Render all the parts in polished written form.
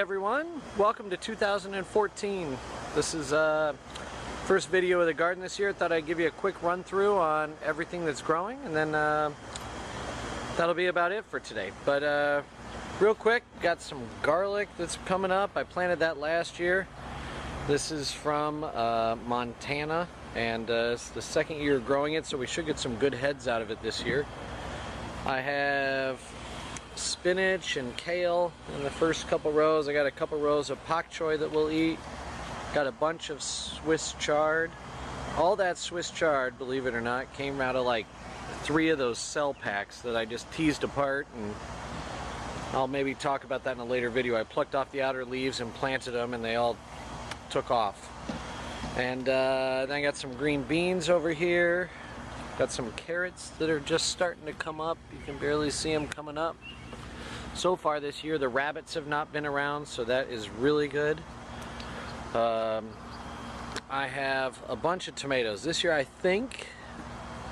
everyone, welcome to 2014. This is first video of the garden this year. Thought I'd give you a quick run through on everything that's growing, and then that'll be about it for today. But real quick, got some garlic that's coming up. I planted that last year. This is from Montana, and it's the second year growing it, so we should get some good heads out of it this year. I have spinach and kale in the first couple rows. I got a couple rows of pak choy that we'll eat. Got a bunch of Swiss chard. All that Swiss chard, believe it or not, came out of like 3 of those cell packs that I just teased apart, and I'll maybe talk about that in a later video. I plucked off the outer leaves and planted them, and they all took off. And then I got some green beans over here. Got some carrots that are just starting to come up. You can barely see them coming up. So far this year, the rabbits have not been around, so that is really good. I have a bunch of tomatoes. This year I think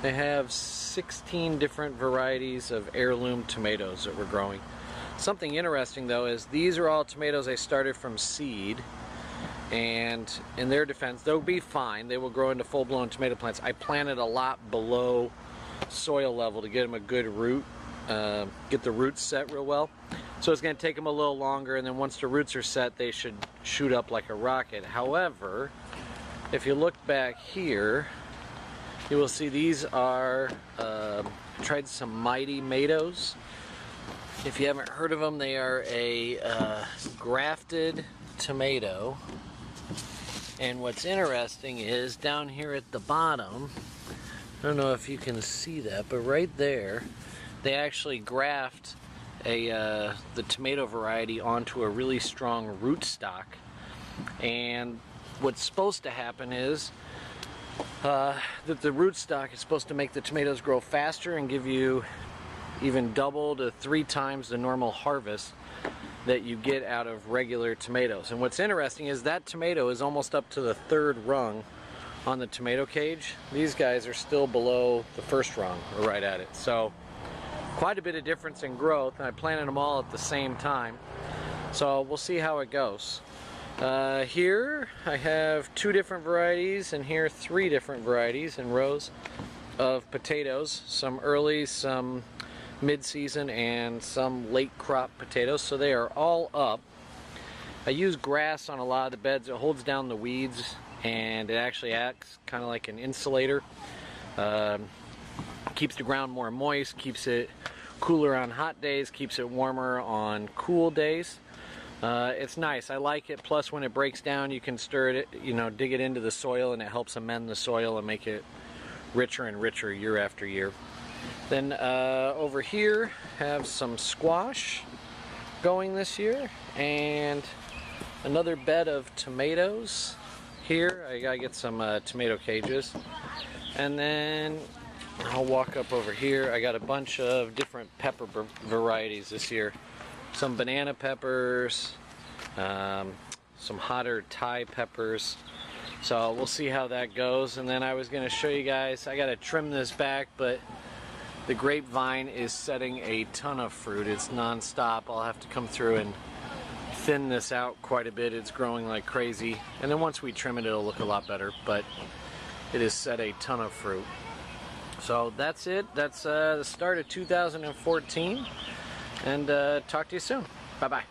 they have 16 different varieties of heirloom tomatoes that we're growing. Something interesting though is these are all tomatoes I started from seed, and in their defense, they'll be fine. They will grow into full-blown tomato plants. I planted a lot below soil level to get them a good root, get the roots set real well. So it's going to take them a little longer, and then once the roots are set, they should shoot up like a rocket. However, if you look back here, you will see these are, I tried some Mighty Matos. If you haven't heard of them, they are a grafted tomato. And what's interesting is down here at the bottom, I don't know if you can see that, but right there, they actually graft the tomato variety onto a really strong rootstock. And what's supposed to happen is that the rootstock is supposed to make the tomatoes grow faster and give you even double to 3 times the normal harvest that you get out of regular tomatoes. And what's interesting is that tomato is almost up to the 3rd rung on the tomato cage. These guys are still below the 1st rung, or right at it. So quite a bit of difference in growth, and I planted them all at the same time. So we'll see how it goes. Here I have 2 different varieties, and here 3 different varieties in rows of potatoes. Some early, some mid-season, and some late crop potatoes. So they are all up. I use grass on a lot of the beds. It holds down the weeds, and it actually acts kind of like an insulator. Keeps the ground more moist, keeps it cooler on hot days, keeps it warmer on cool days. It's nice. I like it. Plus, when it breaks down, you can stir it, dig it into the soil, and it helps amend the soil and make it richer and richer year after year. Then over here, have some squash going this year, and another bed of tomatoes. Here, I gotta get some tomato cages. And then I'll walk up over here. I got a bunch of different pepper varieties this year. Some banana peppers, some hotter Thai peppers. So we'll see how that goes. And then I was going to show you guys, I got to trim this back, but the grapevine is setting a ton of fruit. It's non-stop. I'll have to come through and thin this out quite a bit. It's growing like crazy. And then once we trim it, it'll look a lot better. But it has set a ton of fruit. So that's it. That's the start of 2014. And talk to you soon. Bye-bye.